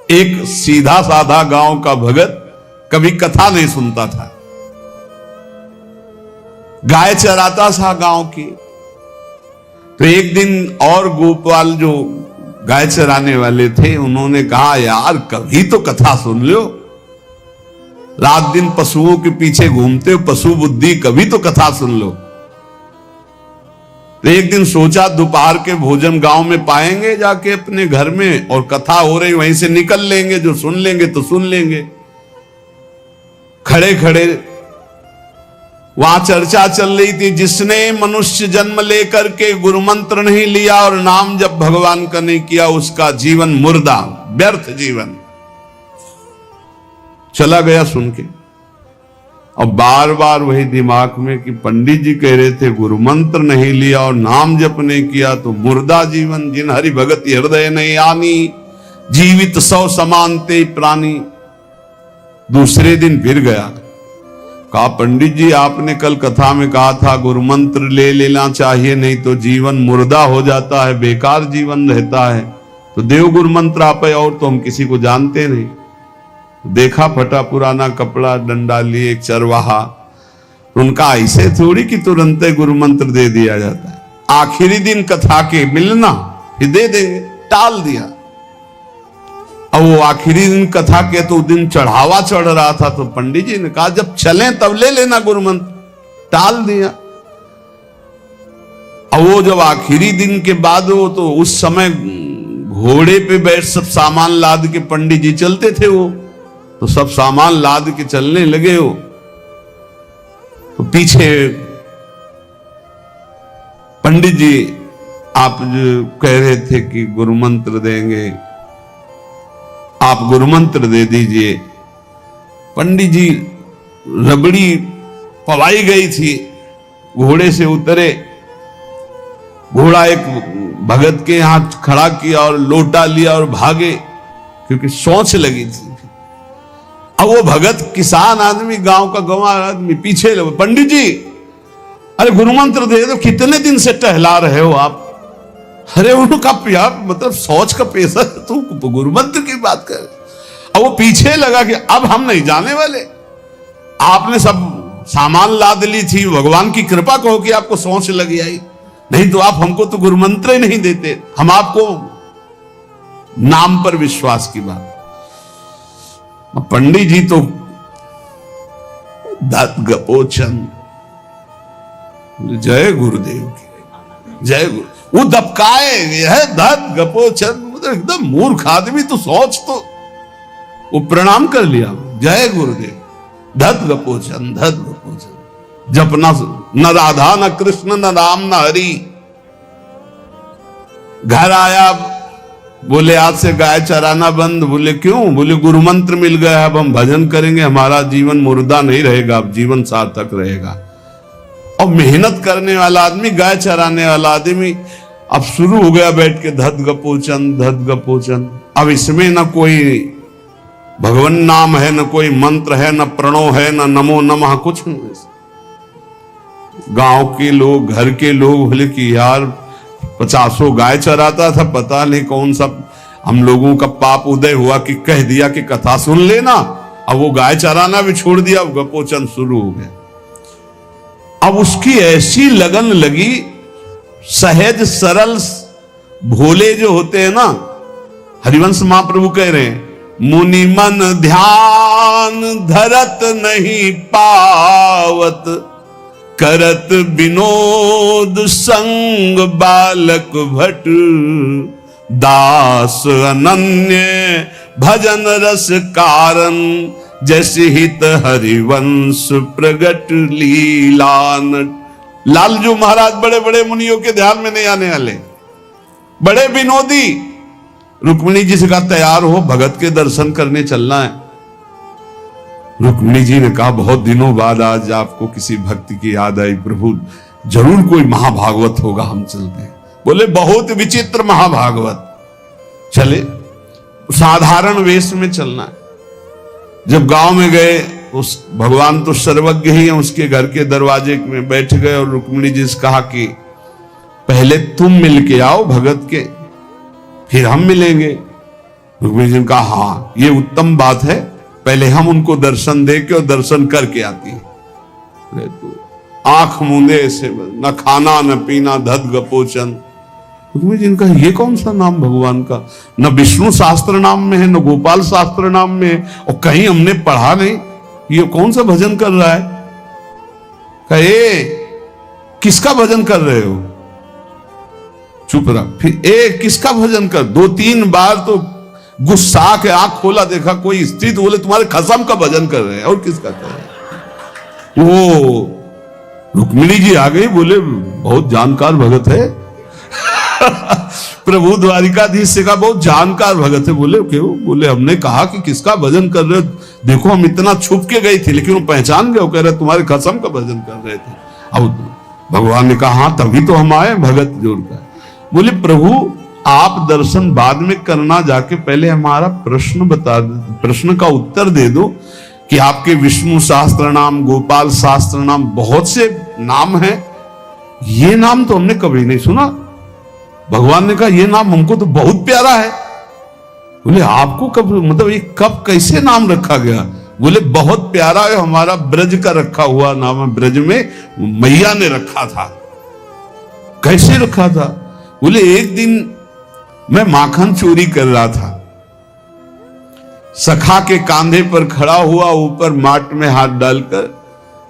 एक सीधा साधा गांव का भगत कभी कथा नहीं सुनता था, गाय चराता था गांव की। तो एक दिन और गोपाल जो गाय चराने वाले थे उन्होंने कहा, यार कभी तो कथा सुन लो, रात दिन पशुओं के पीछे घूमते हो, पशु बुद्धि, कभी तो कथा सुन लो। तो एक दिन सोचा दोपहर के भोजन गांव में पाएंगे जाके अपने घर में, और कथा हो रही वहीं से निकल लेंगे, जो सुन लेंगे तो सुन लेंगे। खड़े खड़े वहां चर्चा चल रही थी, जिसने मनुष्य जन्म लेकर के गुरु मंत्र नहीं लिया और नाम जब भगवान का नहीं किया, उसका जीवन मुर्दा, व्यर्थ जीवन। चला गया सुन के, और बार बार वही दिमाग में कि पंडित जी कह रहे थे गुरु मंत्र नहीं लिया और नाम जप नहीं किया तो मुर्दा जीवन। जिन हरि भगत हृदय नहीं आनी, जीवित सौ समानते प्राणी। दूसरे दिन फिर गया, कहा पंडित जी आपने कल कथा में कहा था गुरु मंत्र ले लेना चाहिए, नहीं तो जीवन मुर्दा हो जाता है, बेकार जीवन रहता है। तो देव गुरु मंत्र आप, और तो हम किसी को जानते नहीं। देखा फटा पुराना कपड़ा, डंडा लिए एक चरवाहा। उनका ऐसे थोड़ी कि तुरंत गुरु मंत्र दे दिया जाता है, आखिरी दिन कथा के मिलना फिर दे देंगे, टाल दिया। अब वो आखिरी दिन कथा के तो दिन चढ़ावा चढ़ रहा था, तो पंडित जी ने कहा जब चलें तब ले लेना गुरु मंत्र, टाल दिया। अब वो जब आखिरी दिन के बाद वो, तो उस समय घोड़े पे बैठ सब सामान लाद के पंडित जी चलते थे, वो तो सब सामान लाद के चलने लगे हो। तो पीछे पंडित जी आप जो कह रहे थे कि गुरु मंत्र देंगे, आप गुरु मंत्र दे दीजिए। पंडित जी रबड़ी पवाई गई थी, घोड़े से उतरे, घोड़ा एक भगत के यहां खड़ा किया और लोटा लिया और भागे, क्योंकि सोच लगी थी। अब वो भगत किसान आदमी, गांव का गंवार आदमी पीछे लगे, पंडित जी अरे गुरु मंत्र दे दो, कितने दिन से टहला रहे हो आप। अरे उनका यार मतलब सोच का पेशा, तू गुरु मंत्र की बात कर। अब वो पीछे लगा कि अब हम नहीं जाने वाले, आपने सब सामान लाद ली थी, भगवान की कृपा कहो कि आपको सोच लगी आई, नहीं तो आप हमको तो गुरु मंत्र ही नहीं देते, हम आपको नाम पर विश्वास की बात। पंडित जी तो दात गपोचन, जय गुरुदेव की जय गुरु, वो दबकाए है दात गपोचन, मतलब एकदम मूर्ख आदमी, तो सोच तो। वो प्रणाम कर लिया, जय गुरुदेव, धत गपोचन धत गपोचन। जपना न राधा न कृष्ण न राम न हरि। घर आया, बोले आज से गाय चराना बंद। बोले क्यों? बोले गुरु मंत्र मिल गया, अब हम भजन करेंगे, हमारा जीवन मुर्दा नहीं रहेगा, अब जीवन सार्थक रहेगा। और मेहनत करने वाला आदमी, गाय चराने वाला आदमी, अब शुरू हो गया बैठ के धत गपोचन धत गपोचन। अब इसमें न कोई भगवान नाम है, न कोई मंत्र है, न प्रणव है, न नमो नमः, कुछ नहीं। गांव के लोग, घर के लोग बोले कि यार 50 गाय चराता था, पता नहीं कौन सा हम लोगों का पाप उदय हुआ कि कह दिया कि कथा सुन लेना। अब वो गाय चराना भी छोड़ दिया, अब गपोचन शुरू हो गया। अब उसकी ऐसी लगन लगी, सहज सरल भोले जो होते हैं ना, हरिवंश महाप्रभु कह रहे हैं, मुनि मन ध्यान धरत नहीं पावत, करत विनोद संग बालक भट, दास अनन्य भजन रस कारण, जैसे हित हरिवंश प्रगट लीलान। लालजू महाराज बड़े बड़े मुनियों के ध्यान में नहीं आने वाले, बड़े विनोदी। रुक्मिणी जी से कहा तैयार हो, भगत के दर्शन करने चलना है। रुक्मिणी जी ने कहा बहुत दिनों बाद आज आपको किसी भक्ति की याद आई, प्रभु जरूर कोई महाभागवत होगा, हम चलते हैं। बोले बहुत विचित्र महाभागवत। चले, साधारण वेश में चलना है। जब गांव में गए, उस भगवान तो सर्वज्ञ ही है, उसके घर के दरवाजे में बैठ गए और रुक्मिणी जी से कहा कि पहले तुम मिल के आओ भगत के, फिर हम मिलेंगे। रुक्मिणी जी ने कहा हाँ ये उत्तम बात है, पहले हम उनको दर्शन दे के और दर्शन करके आती है। तो आंख मूंदे ऐसे, न खाना न पीना धद गपोचन। रुक्मिणी जी ने कहा ये कौन सा नाम भगवान का, न विष्णु शास्त्र नाम में है न गोपाल शास्त्र नाम में है, और कहीं हमने पढ़ा नहीं, ये कौन सा भजन कर रहा है। कहे किसका भजन कर रहे हो, चुप रहा। फिर किसका भजन कर, 2-3 बार तो गुस्सा के आंख खोला, देखा कोई स्त्री, तो बोले तुम्हारे खसम का भजन कर रहे हैं, और किसका कर रहे हैं। वो रुक्मिणी जी आ गई, बोले बहुत जानकार भगत है प्रभु द्वारिकाधीश से कहा बहुत जानकार भगत है। बोले क्यों, बोले हमने कहा कि किसका भजन कर रहे हो, देखो हम इतना छुप के गई थी लेकिन वो पहचान गए, वो कह रहे तुम्हारे खसम का भजन कर रहे थे। अब भगवान ने कहा हाँ तभी तो हम आए भगत जोड़कर। बोले प्रभु आप दर्शन बाद में करना, जाके पहले हमारा प्रश्न बता दो, प्रश्न का उत्तर दे दो कि आपके विष्णु शास्त्र नाम, गोपाल शास्त्र नाम, बहुत से नाम हैं, ये नाम तो हमने कभी नहीं सुना। भगवान ने कहा ये नाम हमको तो बहुत प्यारा है। बोले आपको कब, मतलब ये कब कैसे नाम रखा गया। बोले बहुत प्यारा है, हमारा ब्रज का रखा हुआ नाम है, ब्रज में मैया ने रखा था। कैसे रखा था। बोले एक दिन मैं माखन चोरी कर रहा था, सखा के कांधे पर खड़ा हुआ, ऊपर माट में हाथ डालकर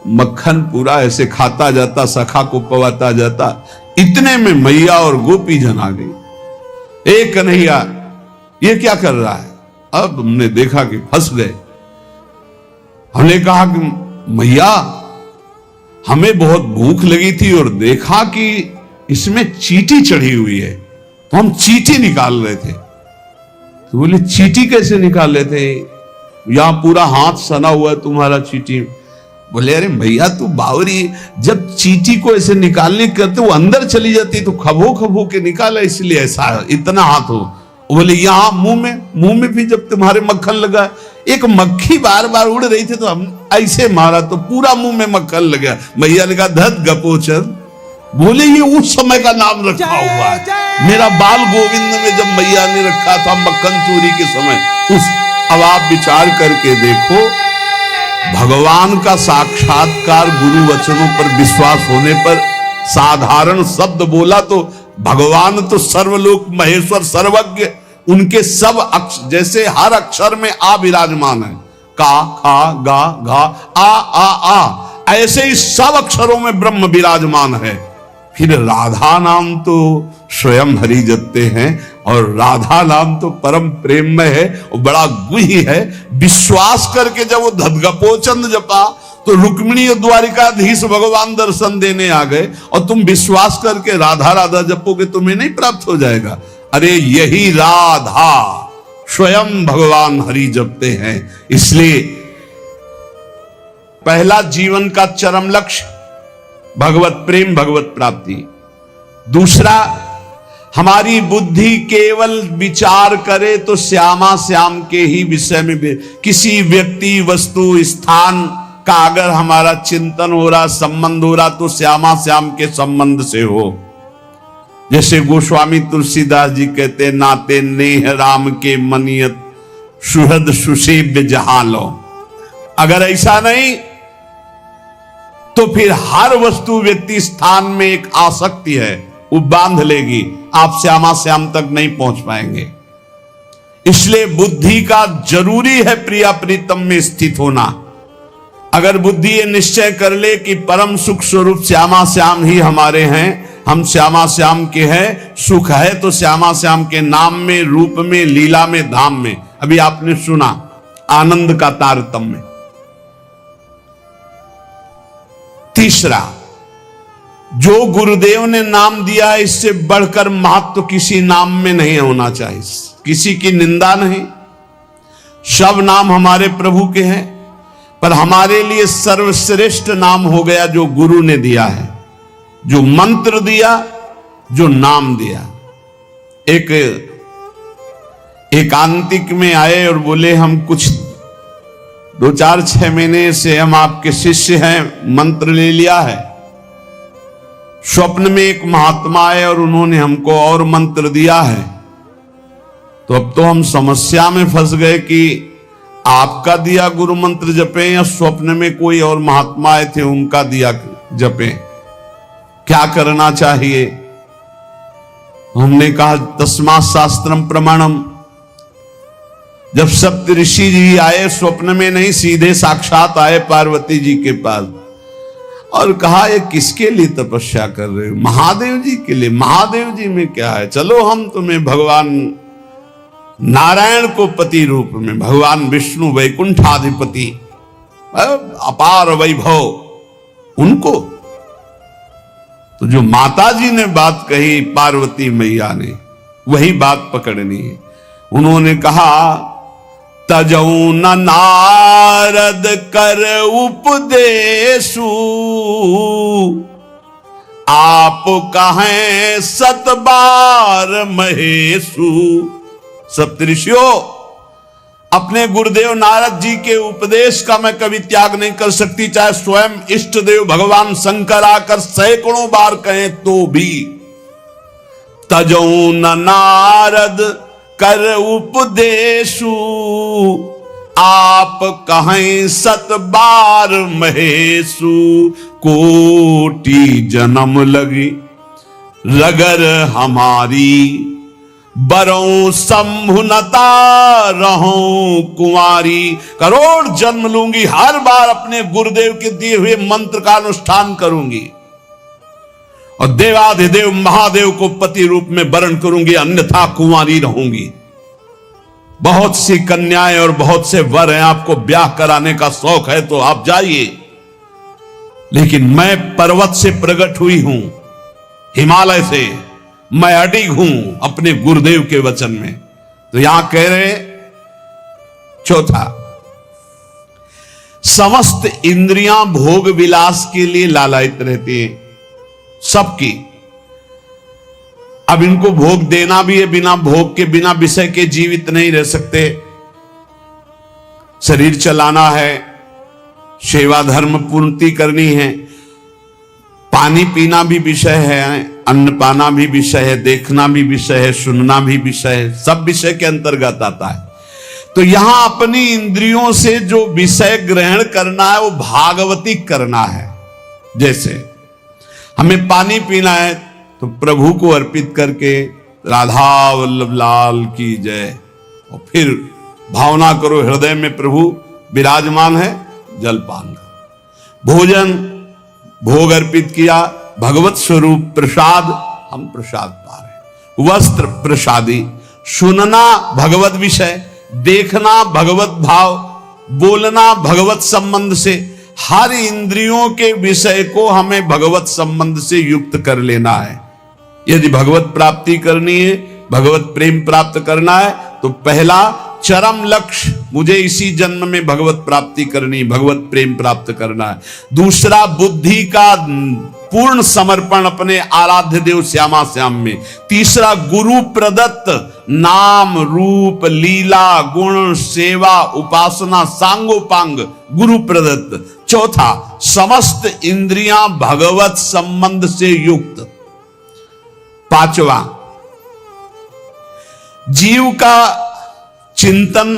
मक्खन पूरा ऐसे खाता जाता, सखा को पवाता जाता। इतने में मैया और गोपी जन आ गई। ए कन्हैया ये क्या कर रहा है। अब हमने देखा कि फंस गए। हमने कहा कि मैया हमें बहुत भूख लगी थी और देखा कि इसमें चींटी चढ़ी हुई है, तो हम चींटी निकाल रहे थे। तो बोले चींटी कैसे निकाल रहे थे, यहां पूरा हाथ सना हुआ है तुम्हारा चींटी। बोले अरे भैया तू बावरी, जब चींटी को ऐसे निकालने करते वो अंदर चली जाती तो खबो खबो के निकाला, इसलिए ऐसा इतना हाथ हो। बोले यहाँ मुंह में भी जब तुम्हारे मक्खन लगा, एक मक्खी बार बार उड़ रही थी तो हम ऐसे मारा तो पूरा मुंह में मक्खन लगा। मैया ने कहा धत गपोचन। बोले ये उस समय का नाम रखा हुआ है, मेरा बाल गोविंद में जब मैया ने रखा था मक्खन चोरी के समय उस। अब आप विचार करके देखो, भगवान का साक्षात्कार गुरु वचनों पर विश्वास होने पर साधारण शब्द बोला तो भगवान तो सर्वलोक महेश्वर सर्वज्ञ, उनके सब अक्षर, जैसे हर अक्षर में आ विराजमान है, का खा गा घा आ, ऐसे ही सब अक्षरों में ब्रह्म विराजमान है। फिर राधा नाम तो स्वयं हरि जपते हैं, और राधा नाम तो परम प्रेम में है और बड़ा गुही है। विश्वास करके जब वो धदगपोचन जपा तो रुक्मिणी और द्वारिकाधीश भगवान दर्शन देने आ गए, और तुम विश्वास करके राधा राधा जपोगे तुम्हें नहीं प्राप्त हो जाएगा। अरे यही राधा स्वयं भगवान हरि जपते हैं। इसलिए पहला जीवन का चरम लक्ष्य भगवत प्रेम, भगवत प्राप्ति। दूसरा, हमारी बुद्धि केवल विचार करे तो श्यामा श्याम के ही विषय में, किसी व्यक्ति वस्तु स्थान का अगर हमारा चिंतन हो रहा, संबंध हो रहा, तो श्यामा श्याम के संबंध से हो। जैसे गोस्वामी तुलसीदास जी कहते, नाते नेह राम के मनियत सुहृद सुसेव्य जहां लो। अगर ऐसा नहीं तो फिर हर वस्तु व्यक्ति स्थान में एक आसक्ति है, वो बांध लेगी, आप श्यामा श्याम तक नहीं पहुंच पाएंगे। इसलिए बुद्धि का जरूरी है प्रिया प्रीतम में स्थित होना। अगर बुद्धि ये निश्चय कर ले कि परम सुख स्वरूप श्यामा श्याम ही हमारे हैं, हम श्यामा श्याम के हैं, सुख है तो श्यामा श्याम के नाम में, रूप में, लीला में, धाम में। अभी आपने सुना आनंद का तारतम्य। तीसरा, जो गुरुदेव ने नाम दिया है इससे बढ़कर महत्व किसी नाम में नहीं होना चाहिए, किसी की निंदा नहीं। सब नाम हमारे प्रभु के हैं, पर हमारे लिए सर्वश्रेष्ठ नाम हो गया जो गुरु ने दिया है, जो मंत्र दिया, जो नाम दिया। एक एकांतिक में आए और बोले हम कुछ 2-4-6 महीने से हम आपके शिष्य हैं, मंत्र ले लिया है। स्वप्न में एक महात्मा आए और उन्होंने हमको और मंत्र दिया है। तो अब तो हम समस्या में फंस गए कि आपका दिया गुरु मंत्र जपें या स्वप्न में कोई और महात्मा आए थे उनका दिया जपें, क्या करना चाहिए? हमने कहा तस्मात् शास्त्रम प्रमाणम। जब सप्त ऋषि जी आए, स्वप्न में नहीं, सीधे साक्षात आए पार्वती जी के पास और कहा ये किसके लिए तपस्या कर रहे हो? महादेव जी के लिए। महादेव जी में क्या है, चलो हम तुम्हें भगवान नारायण को पति रूप में, भगवान विष्णु वैकुंठाधिपति अपार वैभव, उनको। तो जो माता जी ने बात कही पार्वती मैया ने, वही बात पकड़नी है। उन्होंने कहा तजऊ न नारद कर उपदेशु, आप कहें सतबार महेशु। सप्तऋषियों, अपने गुरुदेव नारद जी के उपदेश का मैं कभी त्याग नहीं कर सकती, चाहे स्वयं इष्ट देव भगवान शंकर आकर सैकड़ों बार कहें तो भी। तजऊ न नारद कर उपदेशु, आप कहें सत बार महेशु। कोटि जन्म लगी रगर हमारी, बरों संभुनता रहूं कुंवारी। करोड़ जन्म लूंगी, हर बार अपने गुरुदेव के दिए हुए मंत्र का अनुष्ठान करूंगी और देवाधिदेव महादेव को पति रूप में वरण करूंगी, अन्यथा कुंवारी रहूंगी। बहुत सी कन्याएं और बहुत से वर हैं, आपको ब्याह कराने का शौक है तो आप जाइए, लेकिन मैं पर्वत से प्रकट हुई हूं, हिमालय से, मैं अडिग हूं अपने गुरुदेव के वचन में। तो यहां कह रहे चौथा, समस्त इंद्रियां भोग विलास के लिए लालायित रहती हैं, सबकी। अब इनको भोग देना भी है, बिना भोग के, बिना विषय के जीवित नहीं रह सकते। शरीर चलाना है, सेवा धर्म पूर्ति करनी है, पानी पीना भी विषय है, अन्न पाना भी विषय है, देखना भी विषय है, सुनना भी विषय है, सब विषय के अंतर्गत आता है। तो यहां अपनी इंद्रियों से जो विषय ग्रहण करना है वो भागवती करना है। जैसे हमें पानी पीना है तो प्रभु को अर्पित करके राधा वल्लभ लाल की जय, और फिर भावना करो हृदय में प्रभु विराजमान है, जलपान करो। भोजन भोग अर्पित किया, भगवत स्वरूप प्रसाद, हम प्रसाद पा रहे। वस्त्र प्रसादी, सुनना भगवत विषय, देखना भगवत भाव, बोलना भगवत संबंध से। हर इंद्रियों के विषय को हमें भगवत संबंध से युक्त कर लेना है। यदि भगवत प्राप्ति करनी है, भगवत प्रेम प्राप्त करना है, तो पहला चरम लक्ष्य, मुझे इसी जन्म में भगवत प्राप्ति करनी, भगवत प्रेम प्राप्त करना है। दूसरा, बुद्धि का पूर्ण समर्पण अपने आराध्य देव श्यामा श्याम में। तीसरा, गुरु प्रदत्त नाम रूप लीला गुण सेवा उपासना सांगोपांग गुरु प्रदत्त। चौथा, समस्त इंद्रियां भगवत संबंध से युक्त। पांचवा, जीव का चिंतन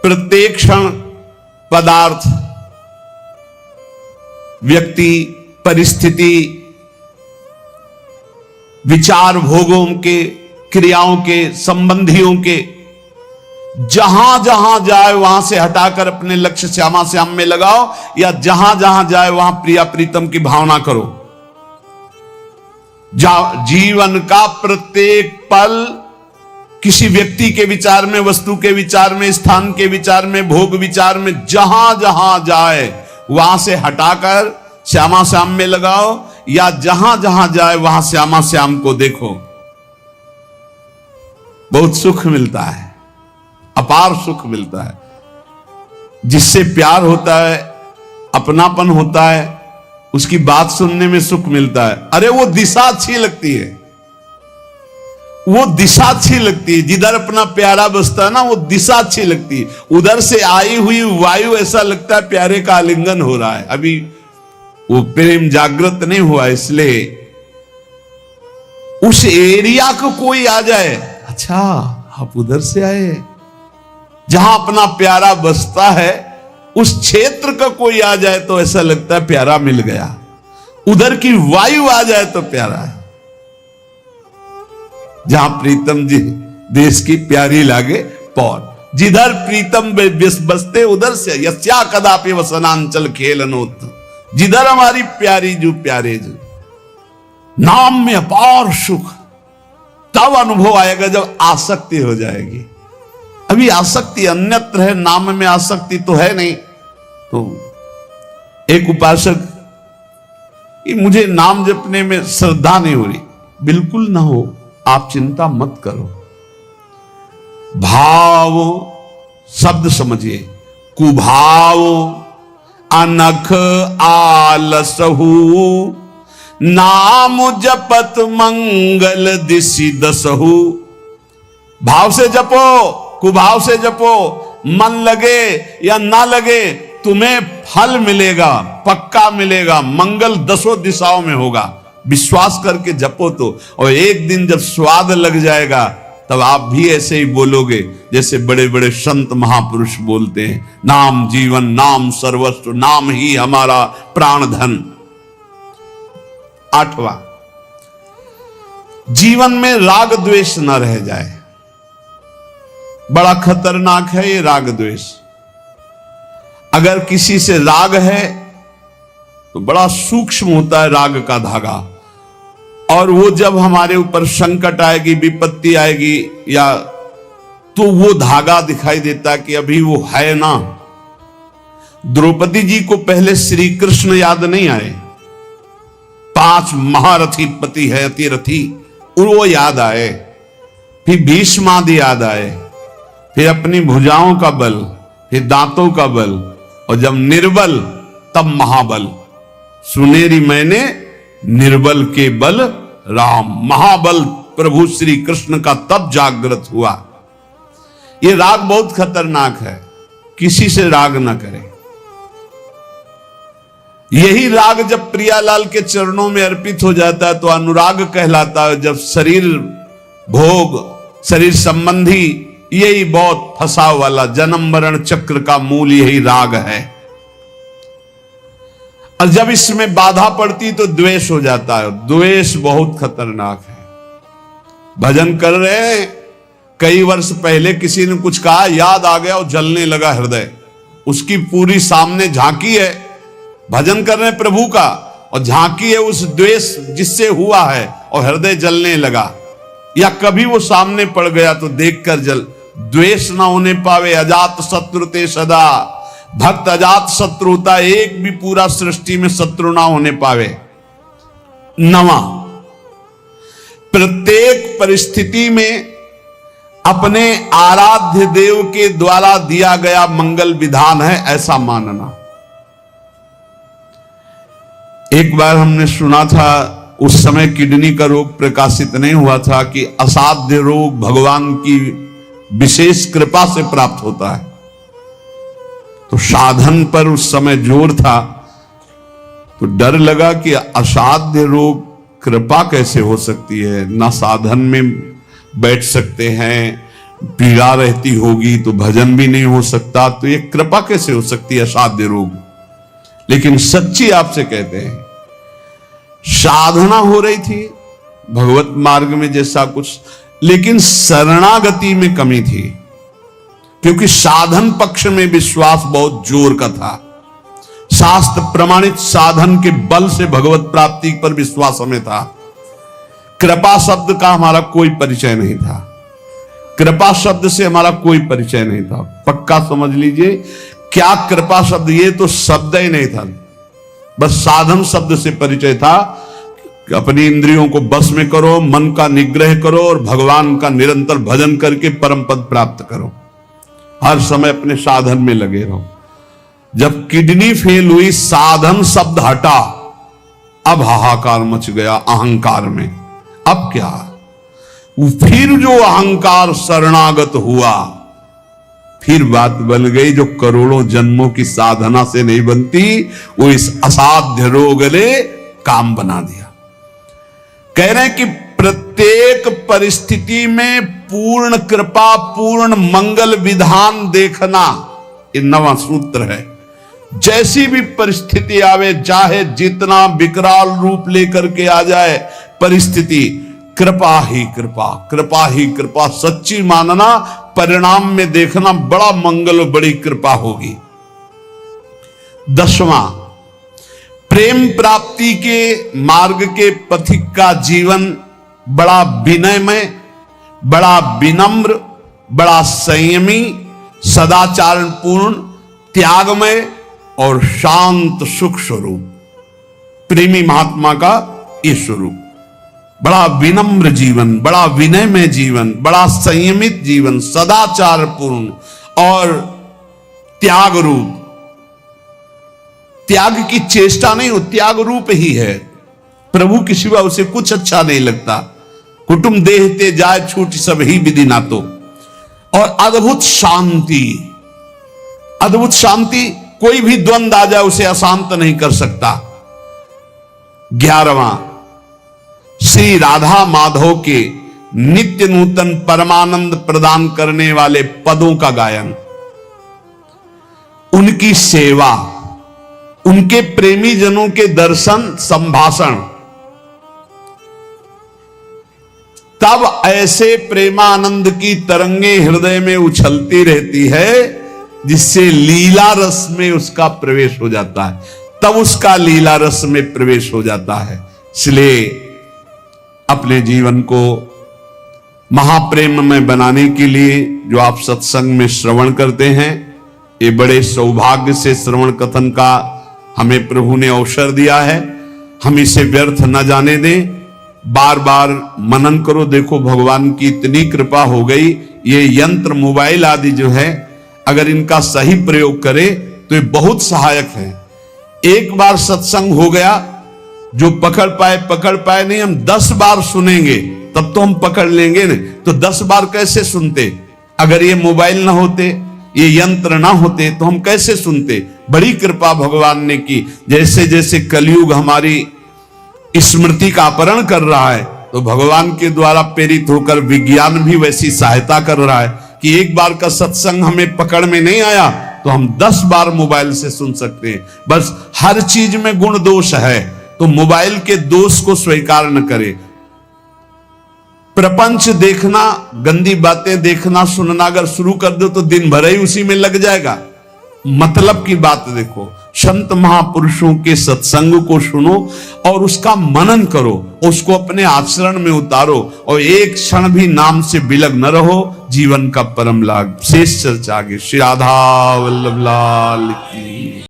प्रत्येक क्षण पदार्थ, व्यक्ति, परिस्थिति, विचार भोगों के, क्रियाओं के, संबंधियों के, जहां जहां जाए वहां से हटाकर अपने लक्ष्य श्यामा श्याम में लगाओ, या जहां जहां जाए वहां प्रिया प्रीतम की भावना करो। जीवन का प्रत्येक पल किसी व्यक्ति के विचार में, वस्तु के विचार में, स्थान के विचार में, भोग विचार में, जहां जहां जाए वहां से हटाकर श्यामा श्याम में लगाओ, या जहां जहां जाए वहां श्यामा श्याम को देखो। बहुत सुख मिलता है, अपार सुख मिलता है। जिससे प्यार होता है, अपनापन होता है, उसकी बात सुनने में सुख मिलता है। अरे वो दिशा अच्छी लगती है, वो दिशा अच्छी लगती है। जिधर अपना प्यारा बसता है ना, वो दिशा अच्छी लगती है। उधर से आई हुई वायु ऐसा लगता है प्यारे का आलिंगन हो रहा है, अभी वो प्रेम जागृत नहीं हुआ। इसलिए उस एरिया को कोई आ जाए, अच्छा आप उधर से आए हैं। जहां अपना प्यारा बसता है उस क्षेत्र का कोई आ जाए तो ऐसा लगता है प्यारा मिल गया, उधर की वायु आ जाए तो प्यारा है। जहां प्रीतम जी देश की प्यारी लागे पौर, जिधर प्रीतम बसते उधर से यस्या कदापि वसनांचल खेलनोत, जिधर हमारी प्यारी जो प्यारे जो, नाम में अपार सुख तब अनुभव आएगा जब आसक्ति हो जाएगी। अभी आसक्ति अन्यत्र है, नाम में आसक्ति तो है नहीं। तो एक उपासक कि मुझे नाम जपने में श्रद्धा नहीं हो रही, बिल्कुल ना हो, आप चिंता मत करो। भाव शब्द समझिए, कुभाव अनख आलसहु, नाम जपत मंगल दिशि दसहु। भाव से जपो, कुभाव से जपो, मन लगे या ना लगे तुम्हें फल मिलेगा, पक्का मिलेगा, मंगल दसों दिशाओं में होगा। विश्वास करके जपो तो, और एक दिन जब स्वाद लग जाएगा तब आप भी ऐसे ही बोलोगे जैसे बड़े बड़े संत महापुरुष बोलते हैं, नाम जीवन, नाम सर्वस्व, नाम ही हमारा प्राण धन। 8वां, जीवन में राग द्वेष न रह जाए। बड़ा खतरनाक है ये राग द्वेष। अगर किसी से राग है तो बड़ा सूक्ष्म होता है राग का धागा, और वो जब हमारे ऊपर संकट आएगी, विपत्ति आएगी, या तो वो धागा दिखाई देता कि अभी वो है ना। द्रौपदी जी को पहले श्री कृष्ण याद नहीं आए, 5 महारथी पति है अतिरथी, वो याद आए, फिर भीष्मादि याद आए, फिर अपनी भुजाओं का बल, फिर दांतों का बल, और जब निर्बल तब महाबल। सुनेरी मैंने निर्बल के बल राम, महाबल प्रभु श्री कृष्ण का तब जागृत हुआ। ये राग बहुत खतरनाक है, किसी से राग ना करें। यही राग जब प्रियालाल के चरणों में अर्पित हो जाता है तो अनुराग कहलाता है। जब शरीर भोग, शरीर संबंधी, यही बहुत फंसाव वाला जन्म मरण चक्र का मूल यही राग है। और जब इसमें बाधा पड़ती तो द्वेष हो जाता है। द्वेष बहुत खतरनाक है। भजन कर रहे हैं, कई वर्ष पहले किसी ने कुछ कहा, याद आ गया और जलने लगा हृदय, उसकी पूरी सामने झांकी है। भजन कर रहे हैं प्रभु का और झांकी है उस द्वेष जिससे हुआ है और हृदय जलने लगा। या कभी वो सामने पड़ गया तो देखकर जल, द्वेष ना होने पावे। अजात शत्रु ते सदा, भक्त अजात शत्रु होता, एक भी पूरा सृष्टि में शत्रु ना होने पावे। 9वां, प्रत्येक परिस्थिति में अपने आराध्य देव के द्वारा दिया गया मंगल विधान है ऐसा मानना। एक बार हमने सुना था, उस समय किडनी का रोग प्रकाशित नहीं हुआ था, कि असाध्य रोग भगवान की विशेष कृपा से प्राप्त होता है। तो साधन पर उस समय जोर था, तो डर लगा कि असाध्य रोग कृपा कैसे हो सकती है, ना साधन में बैठ सकते हैं, पीड़ा रहती होगी तो भजन भी नहीं हो सकता, तो ये कृपा कैसे हो सकती है असाध्य रोग। लेकिन सच्ची आपसे कहते हैं, साधना हो रही थी भगवत मार्ग में जैसा कुछ, लेकिन शरणागति में कमी थी, क्योंकि साधन पक्ष में विश्वास बहुत जोर का था। शास्त्र प्रमाणित साधन के बल से भगवत प्राप्ति पर विश्वास हमें था। कृपा शब्द का हमारा कोई परिचय नहीं था, कृपा शब्द से हमारा कोई परिचय नहीं था। पक्का समझ लीजिए, क्या कृपा शब्द, ये तो शब्द ही नहीं था, बस साधन शब्द से परिचय था। अपनी इंद्रियों को बस में करो, मन का निग्रह करो और भगवान का निरंतर भजन करके परम पद प्राप्त करो। हर समय अपने साधन में लगे रहो। जब किडनी फेल हुई, साधन शब्द हटा, अब हाहाकार मच गया अहंकार में। अब क्या, फिर जो अहंकार शरणागत हुआ, फिर बात बन गई जो करोड़ों जन्मों की साधना से नहीं बनती, वो इस असाध्य रोग ने काम बना दिया। कह रहे हैं कि प्रत्येक परिस्थिति में पूर्ण कृपा पूर्ण मंगल विधान देखना, ये नवा सूत्र है। जैसी भी परिस्थिति आवे, चाहे जितना विकराल रूप लेकर के आ जाए परिस्थिति, कृपा ही कृपा, कृपा ही कृपा सच्ची मानना, परिणाम में देखना बड़ा मंगल और बड़ी कृपा होगी। 10वां, प्रेम प्राप्ति के मार्ग के पथिक का जीवन बड़ा विनयमय, बड़ा विनम्र, बड़ा संयमी, सदाचारपूर्ण, त्यागमय और शांत सुख स्वरूप, प्रेमी महात्मा का ये स्वरूप। बड़ा विनम्र जीवन, बड़ा विनयमय जीवन, बड़ा संयमित जीवन, सदाचारपूर्ण और त्याग रूप। त्याग की चेष्टा नहीं, वो त्याग रूप ही है। प्रभु के सिवा उसे कुछ अच्छा नहीं लगता। कुटुंब देहते जाए छूट सब ही विधि ना तो। और अद्भुत शांति, अद्भुत शांति, कोई भी द्वंद आ जाए उसे अशांत नहीं कर सकता। 11वां, श्री राधा माधव के नित्य नूतन परमानंद प्रदान करने वाले पदों का गायन, उनकी सेवा, उनके प्रेमी जनों के दर्शन संभाषण, तब ऐसे प्रेमानंद की तरंगे हृदय में उछलती रहती है जिससे लीला रस में उसका प्रवेश हो जाता है, तब उसका लीला रस में प्रवेश हो जाता है। इसलिए अपने जीवन को महाप्रेम में बनाने के लिए जो आप सत्संग में श्रवण करते हैं, ये बड़े सौभाग्य से श्रवण कथन का हमें प्रभु ने अवसर दिया है। हम इसे व्यर्थ न जाने दें, बार बार मनन करो। देखो भगवान की इतनी कृपा हो गई, ये यंत्र मोबाइल आदि जो है, अगर इनका सही प्रयोग करें तो ये बहुत सहायक है। एक बार सत्संग हो गया, जो पकड़ पाए नहीं, हम 10 बार सुनेंगे तब तो हम पकड़ लेंगे नहीं, तो 10 बार कैसे सुनते? अगर ये मोबाइल ना होते, ये यंत्र ना होते तो हम कैसे सुनते? बड़ी कृपा भगवान ने की। जैसे जैसे कलयुग हमारी स्मृति का अपहरण कर रहा है, तो भगवान के द्वारा प्रेरित होकर विज्ञान भी वैसी सहायता कर रहा है कि एक बार का सत्संग हमें पकड़ में नहीं आया तो हम 10 बार मोबाइल से सुन सकते हैं। बस हर चीज में गुण दोष है, तो मोबाइल के दोष को स्वीकार न करे। प्रपंच देखना, गंदी बातें देखना सुनना अगर शुरू कर दो तो दिन भर ही उसी में लग जाएगा। मतलब की बात देखो, संत महापुरुषों के सत्संग को सुनो और उसका मनन करो, उसको अपने आचरण में उतारो और एक क्षण भी नाम से विलग न रहो। जीवन का परम लाभ। शेष चर्चा आगे। श्री राधा वल्लभ लाल की।